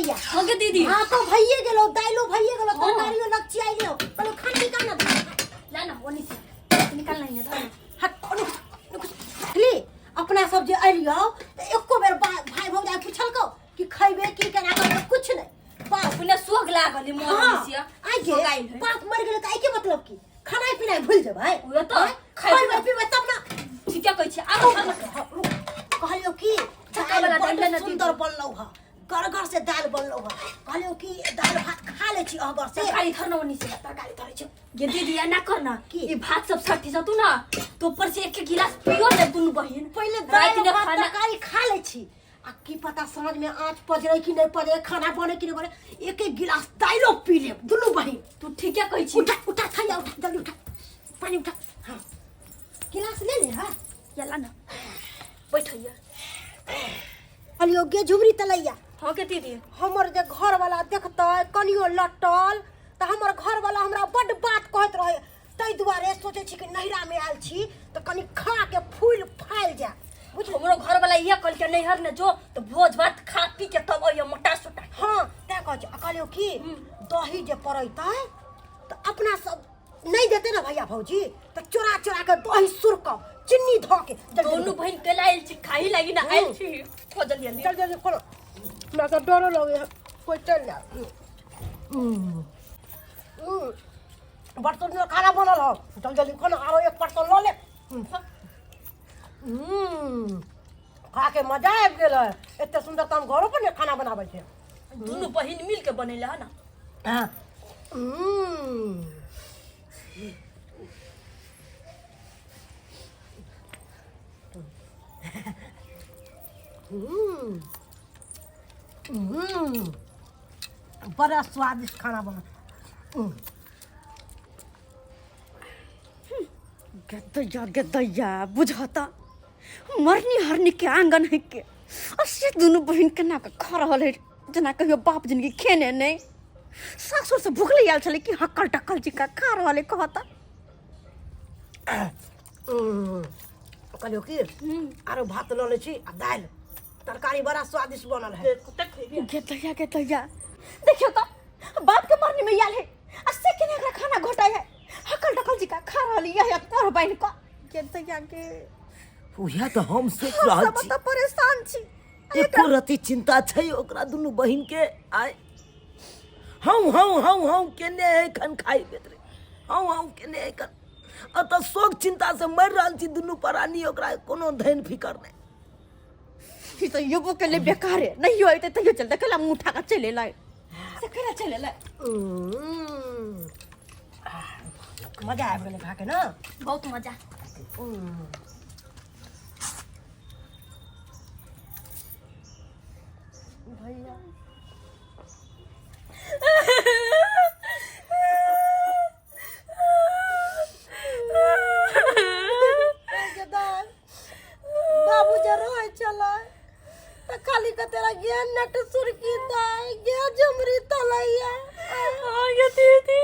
तलैया हो के दीदी हां तो भइए गेलो दाइलो भइए गेलो तरकारियो लक्षी आइलो पहले खान निकाल ना ला ना ओनी से निकाल नहीं है हट ली अपना सब जे आइलियो एको बेर भाई भौजाई पूछलको कि खइबे की केना करबे कुछ नहीं बाप ने सोग लागल मोर से आ गे बाप मर गेले त आई के मतलब की खाना पीना भूल जे भाई ओ तो खइबे पीबे तब ना ठीक है कहै छी आब कहलियो की वाला दाल ना सुंदर बनलौ ह गरगर से दाल बनलौ ह कहलियो की दाल भात खा ले छी अगर से तरकारी थरना ओनी से तरकारी थरै छ ये दीदी ना करना की? ई भात सब छठी छ तू ना तो ऊपर से एक गिलास पियो ले दुनु बहिन पहले रात दाल में भात खाना तरकारी खा ले छी आ की पता समझ में आँच पजरे कि नहीं पजरे खाना बने कि नहीं बने एक एक गिलास दाइलो पी ले दुनु बहिन तू ठीक है कहै छी उठा उठा थैया उठा जल्दी उठा पानी उठा हां गिलास ले ले हां यला ना बैठैया कहलियो गे झुमरी तलैया हो के दीदी हमर जे घर वाला देखतै कनियो लटल त हमर घर वाला हमरा बड बात कहत रहे तै दुआरे सोचे छी कि नहिरा में आल छी त कनी खा के फूल फाइल जा हमरो घर वाला ये कल के नैहर ने जो तो भोज भात खा पी के तब आइयो मोटा सोटा हां ते कह छ कहलियो की दही जे पड़ैतै त अपना सब नहीं देते ना भैया भौजी त चोरा चोरा के दही सुरकब चिन्नी ध के दोनों बहन के लाइल छी खाई लगी ना आइल छी खोज जल्दी चल जल्दी खोलो ना तो डरो लगे कोई चल जा बर्तन में खाना बनल हो चल जल्दी खोलो आओ एक बर्तन लो ले खा के मजा आबि गेल एते सुंदर त हम घरो पर खाना बनाबै छै दोनों बहन मिल के बनेला है ना हां बड़ा स्वादिष्ट खाना बना गदैया बुझता मरनी हरनी के आंगन है के असे दोनों बहन के ना खा रहल है जना कहियो बाप जिनगी खेने नहीं सासुर से भूखले आल छले कि हक्कल टक्कल चिका खा रहल है कहता कहलियो की आरो भात ल ले छी आ दाल तरकारी बड़ा स्वादिष्ट बनल है गदैया देखियो तो बाप के मरनी में आल है असे के ना खाना घोटा है हक्कल टक्कल चिका खा रहल है या तोर बहन को गदैया के उहे तो हम सोच रहल छी सब परेशान छी एको रति चिंता छै ओकरा दुनु बहिन के आय हम केने है खन खाई बेत रे हम केने है खन अत शोक चिंता से मर रहल छी दुनु प्राणी ओकरा कोनो धैन फिकर नहीं फिर तो युगो के लिए बेकार है नहीं होए तो तैयो चलता कला मुठा का चले लाए से कला चले लाए मजा आबि गेलै खा के ना बहुत मजा भैया बाबू जरो है चला त खाली का तेरा ज्ञान नट सुरकी दाई गे झुमरी तलैया आगे दीदी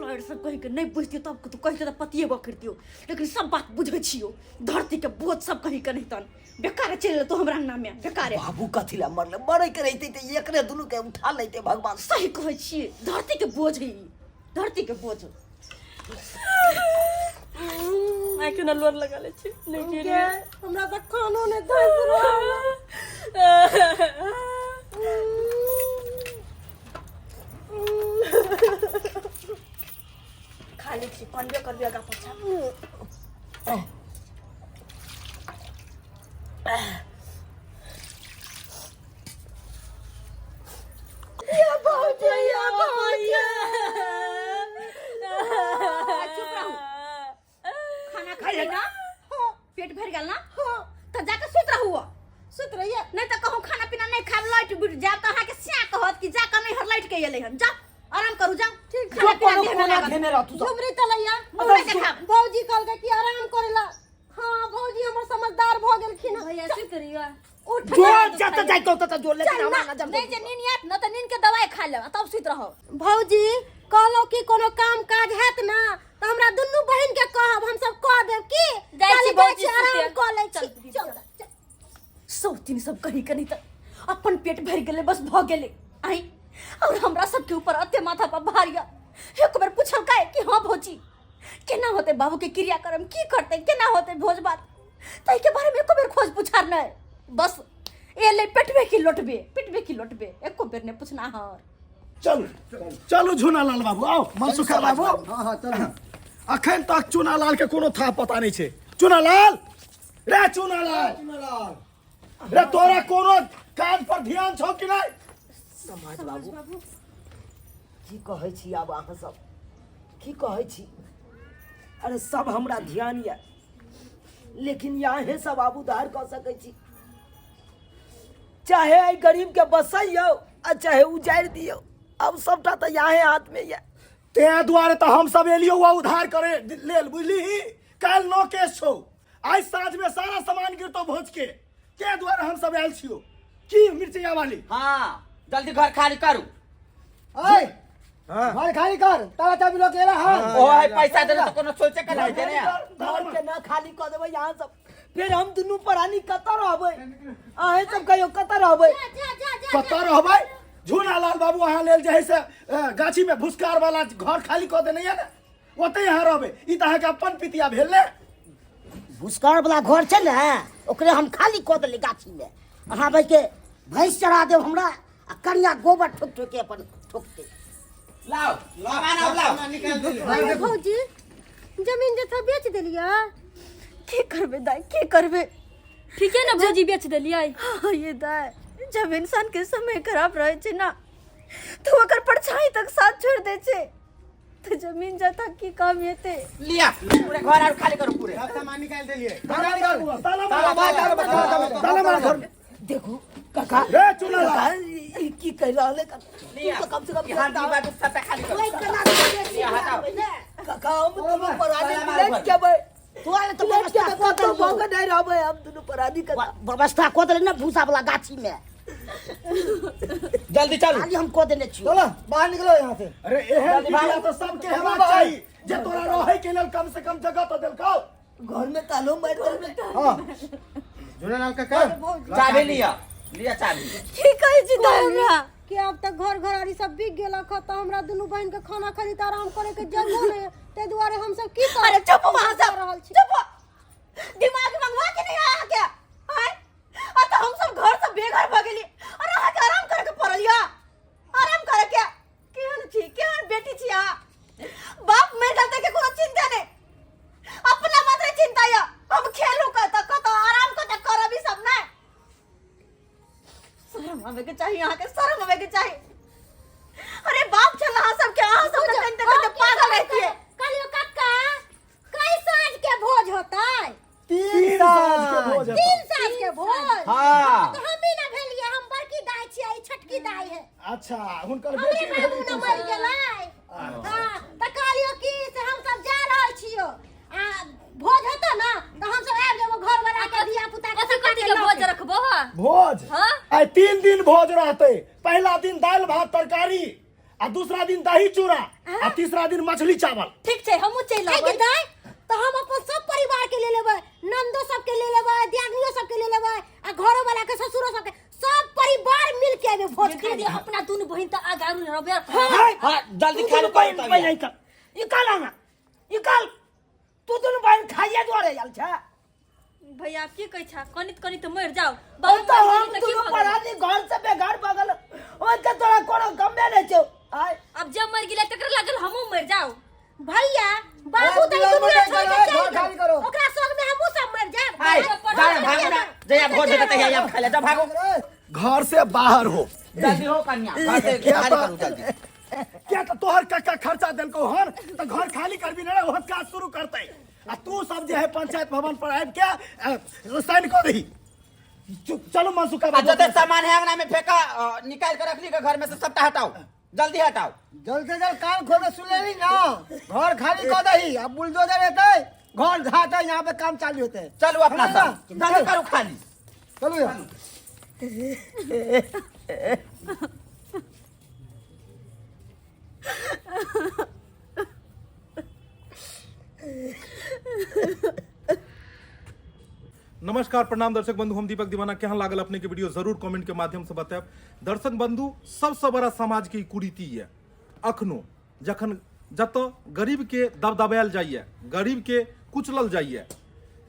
कोई सब कहीं के नहीं बुझती तब तो कहते तो पतिए बकरती हो लेकिन सब बात बुझे छियो धरती के बोझ सब कहीं के नहीं तन बेकार चले तो हमरा नाम में बेकार बाबू कथिला मरले मरे के रहिते त एकरे दुनु के उठा लेते भगवान सही कहे छिए धरती के बोझ है धरती के बोझ आके न लोन लगा ले छी नहीं के हमरा त खानो ने धस रहल खा ले छी कनबे करबे आगा पछा या भौजैया भौजैया चुप रहो खाना खा ले ना पेट भर गेल ना तो जाके सुत रहू सुत रहिए नहीं तो कहूँ खाना पीना नहीं खाब लाइट बुझ जाब तो अहाँ के स्या कहत कि जा नहीं हर लाइट के एले हम जा आराम करू जा ठीक खाना पीना देह में खाना लागल खेने रह तू झुमरी तलैया ओकरा के खाब भौजी कहल के कि आराम करेला हां भौजी हमर समझदार भ गेलखिन भैया से करियो उठ जो जत जाय तो जो लेकिन चल हमरा ना, ना जब नहीं जे नींद आत न त नींद के दवाई खा ले तब सुत रहो भौजी कहलो कि कोनो काम काज हैत ना त हमरा दुन्नु बहिन सब कहीं कहीं तक अपन पेट भर गेले बस भ गेले आई और हमरा सबके ऊपर अते माथा पर भारिया एक बार पूछल काहे कि हाँ भौजी केना होते बाबू के क्रियाक्रम की करते केना होते भोज भात तई के बारे में एको बेर खोज पुछार न बस ए ले पिटबे की लोटबे एको बेर ने पूछना हर चलो चलो झूनालाल बाबू आओ मनसुखा बाबू हाँ चलो अखन तक चूनालाल के कोनो था पता नहीं छे चूनालाल रे चूनालाल रे तोरा कोनो काज पर ध्यान छौ कि नहीं समाज बाबू की कहै छी आब अहाँ सब की कहै छी अरे सब हमरा ध्यान या लेकिन यहाँ सब आब उधार कऽ सकै छी चाहे एहि गरीब के बसैयो आ चाहे उजारि दियौ अब सबटा तऽ यहाँ हाथ में या ते दुआरे तो हम सब एलियो हुआ उधार करे लेल बुझली काल नो केस छौ आज साँझ में सारा सामान गिरतो भोज के दुआरे हम सब आयल छियो की मिर्चिया वाली हाँ जल्दी घर खाली करू ओए घर खाली कर ताला चाबी लोग एला हां ओ है पैसा देले तो कोनो सोचे के नहीं देने घर के ना खाली कऽ देबै यहाँ सब फिर हम दुनू प्राणी कतऽ रहबै अहें सब कहियो कतऽ रहबै कतऽ रहबै झूनालाल बाबू अहाँ लेल जे है से गाछी में भुसकार वाला घर खाली कऽ देने है ना ओते यहाँ रहबै ई त अहाँ के अपन पितिया भेल ने भुसकार वाला घर छै ने ओकरे हम खाली कऽ देली गाछी में अहाँ भाई के भैंस चरा देब हमरा आ कनिया गोबर ठोक ठोक के अपन ठोकते लाओ सामान लाओ भौजी जमीन जथा बेच देलिया की करबे दाई की करबे ठीक है ना भौजी बेच देलियै हाँ ये दाई जब इंसान के समय खराब रहे छे ना तो ओकर परछाई तक साथ छोड़ दे छे तो जमीन जाता की काम हेते लिया पूरे घर और खाली करो पूरे सामान निकाल देलिए ताला मार घर देखू काका रे चूनालाल ई की कह रहले लिया तो कम से कम यहाँ दीवार पे सब खाली करो लिया हटाओ काका हम दुनू प्राणी ताला मार लेट घर। जेबै तोरे तो लेट के व्यवस्था कतऽ कऽ भोग नहीं रहबै हम दुनू प्राणी के व्यवस्था कऽ देले ना भूसा वाला गाछी में जल्दी चलो खाली हम कऽ देने छियो चलो बाहर निकलो यहाँ से अरे एहन बिटिया तो सबके हेबाक चाही जे तोरा रहै के लेल कम से कम जगह तो देलकौ घर में तालो मार देबै हाँ झूनालाल काका चाबी लिया लिया चाबी की कहे छी दाई हमरा कि अब तक घर घरारी सब बिक गेलक त हमरा दुनू बहन के खाना खरीद आराम करे के जगह नहीं ते दुआरे हम सब की अरे चुप वहां से रहल छी चुप दिमाग मंगवा के नहीं आया क्या हाय आ तो हम सब घर से बेघर भ गेली और आहा के आराम करे के पड़लिया आराम करे के केहन बेटी छी आ बाप में डरते के कोनो चिंता नहीं अपना मात्र चिंता या हम खेलू का त आराम का करबी सब ना शर्म आवे के चाहिए यहाँ के शर्म आवे के चाहिए अरे बाप चल रहा सब के यहाँ सब कंटे पागल रहती है कालियो काका कई साँझ के भोज होता है 3 साँझ के भोज है 3 साँझ के भोज हाँ तो हम ही ना भेलिए हम बड़की दाई छियै ई छोटकी दाई है अच्छा हुनकर हमरे बेटी बाबू भेली न तू मर सब। गेलै हां त कालियो की से हम सब जा रहल छियो आ भोज होता ना तो हम सब आबि जेबो घर वाला के धिया पुता के कथी कथी के भोज रखबो भोज हाँ? आई 3 दिन भोज रहते पहला दिन दाल भात तरकारी आ दूसरा दिन दही चूड़ा आ तीसरा दिन मछली चावल ठीक छै हमहू चल आई आबै के दाई तो हम अपन सब परिवार के ले लेबै नंदो सब के ले लेबै दियागनियो सब के ले लेबै आ घरो वाला के ससुरो सब के सब परिवार मिल के आबे भोज खाए दीदी अपना दुनु बहिन त आगारू रहबे हाँ जल्दी खाली करो तब निकाल आना निकाल तू दुनू बहन खाइए दुआरे आयल छै भैया की कहै छा कनित मर जाओ और तो हम दुनू प्राणी घर से बेघर बगल ओइ के तोरा कोनो गमे नहीं छौ आय अब जब मर गेलै तकर लागल हमहू मर जाओ भैया बाबू तो बिना दुनिया मरे छोड़ के चलो, चल घर खाली करो। ओकरा संग में हमहू सब मर जाब हाय जा भागो ना जया भोज होता है यहाँ खा ले जा भागो घर से बाहर हो जल्दी हो कन्या घर से खाली करो जल्दी क्या तो तोहर काका खर्चा देलको हन तो घर खाली करबी ना ओहत काज शुरू करते आ तू सब जे है पंचायत भवन पर आबि के साइन कर दही चलो मनसुखा अब जो सामान है अंगना में फेंका निकाल कर रख ली घर में से सबटा हटाओ जल्दी हटाओ जल्द से जल्द काम खोले सुन ना घर खाली कर दही अब बुलडोजर रहते घर घाटा यहाँ पे काम चालू होते चलो अपना सब जल्दी करो खाली चलो यार नमस्कार प्रणाम दर्शक बंधु, हम दीपक दीवाना। केहन लागल अपने के वीडियो जरूर कमेंट के माध्यम से बताएब। दर्शक बंधु, सबसे बड़ा समाज के कुरीति है अखनो जखन जतऽ गरीब के दबदबायल जाइए, गरीब के कुचलल जाइए,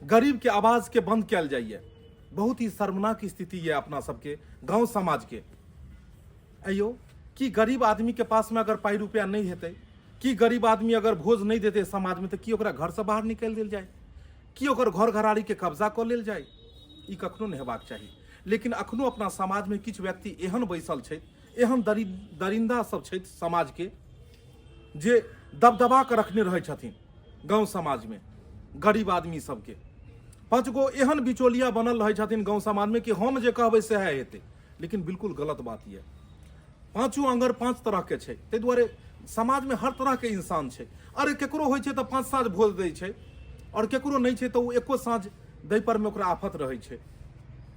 गरीब के आवाज के बंद कयल जाइए। बहुत ही शर्मनाक स्थिति है अपना सबके गांव समाज के। अयो कि गरीब आदमी के पास में अगर पाई रुपया नहीं हेतै, कि गरीब आदमी अगर भोज नहीं देते समाज में, तो कि ओकरा घर से बाहर निकाल देल जाए, कि ओकर घर घराड़ी के कब्जा कऽ लेल जाए। ई कखनो नहीं हेबाक चाही। लेकिन अखनो अपना समाज में किछु व्यक्ति एहन बैसल छै, एहन दरिंदा सब छै समाज के, जे दबदबा के रखने रहे छथिन गांव समाज में गरीब आदमी सबके। 5 गो एहन बिचौलिया बनल रहे छथिन गांव समाज में कि हम जे कहबै सएह हेतै। लेकिन बिल्कुल गलत बात ये। 5 अंगर 5 तरह के छै, ताहि दुआरे समाज में हर तरह के इंसान छै। अरे केकरो होइ छै तऽ 5 साँझ भोज दै छै, और केकरो नहीं छै तऽ ओ एको साँझ दै पर में ओकरा आफत रहै छै।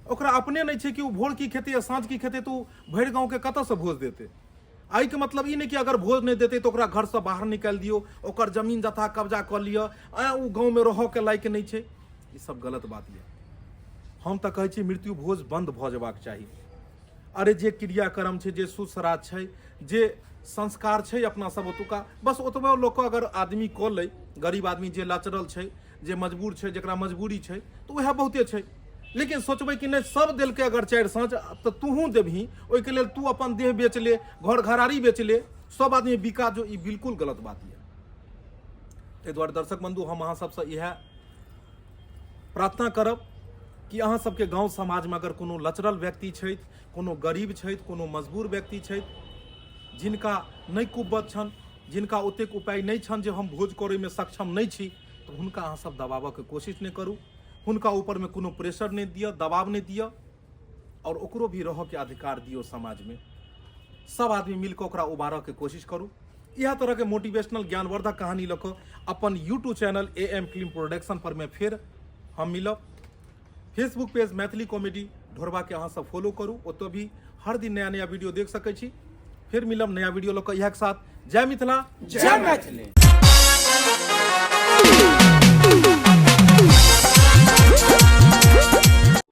ओकरा अपने नहीं छै कि वो भोर की खेते या साँझ की खेते, तो भरि गाँव के कतऽ से भोज देते। आई के मतलब ई नहीं कि अगर भोज नहीं देते तो ओकरा घर से बाहर निकाल दियो, ओकर जमीन जथा कब्जा कर लियो, उ गाँव में रह के लायक नहीं छै। ई सब गलत बात ये। हम तऽ कहै छी मृत्यु भोज बंद भऽ जेबाक चाही। अरे जे क्रियाक्रम छै, जे सुश्राद्ध छै, जे संस्कार छै अपना सब ओतुका, बस ओतबे लोक अगर आदमी कऽ लै, गरीब आदमी जे लाचरल छै, जे मजबूर छै, जकरा मजबूरी छै, तो वएह बहुते छै। लेकिन सोचबै कि नहीं सब देलकै अगर 4 साँझ तो तूहू देबही, ओहिके लेल तू अपन देह बेच ले, घर घराड़ी बेच ले, सब आदमी बिका जो। ई बिल्कुल गलत बात है। ताहि दुआरे दर्शक बंधु, हम अहाँ सबसे इएह प्रार्थना करब कि अहाँ सबके गाँव समाज में अगर कोनो लचरल व्यक्ति छथि, कोनो गरीब छथि, कोनो मजबूर व्यक्ति छथि, जिनका नहीं कुव्वत छन, जिनका ओतेक उपाय नहीं छन जे हम भोज करे में सक्षम नहीं छी, तो हुनका अहाँ सब दबाबऽ के कोशिश नहीं करू। हुनका ऊपर में कोनो प्रेशर नहीं दिया, दबाव नहीं दिया, और ओकरो भी रह के अधिकार दियो समाज में। सब आदमी मिलकर ओकरा उबारऽ के कोशिश करू। यह तरह के मोटिवेशनल ज्ञानवर्धक कहानी लऽ कऽ अपन YouTube channel AM film production पर में फिर हम मिलब। Facebook page Maithili comedy Dhorba के अहाँ सब फॉलो करू, ओतऽ भी हर दिन नया नया वीडियो देख सकै छी। फिर मिलब नया वीडियो लऽ कऽ इएह के साथ। जय मिथिला, जय मैथिली।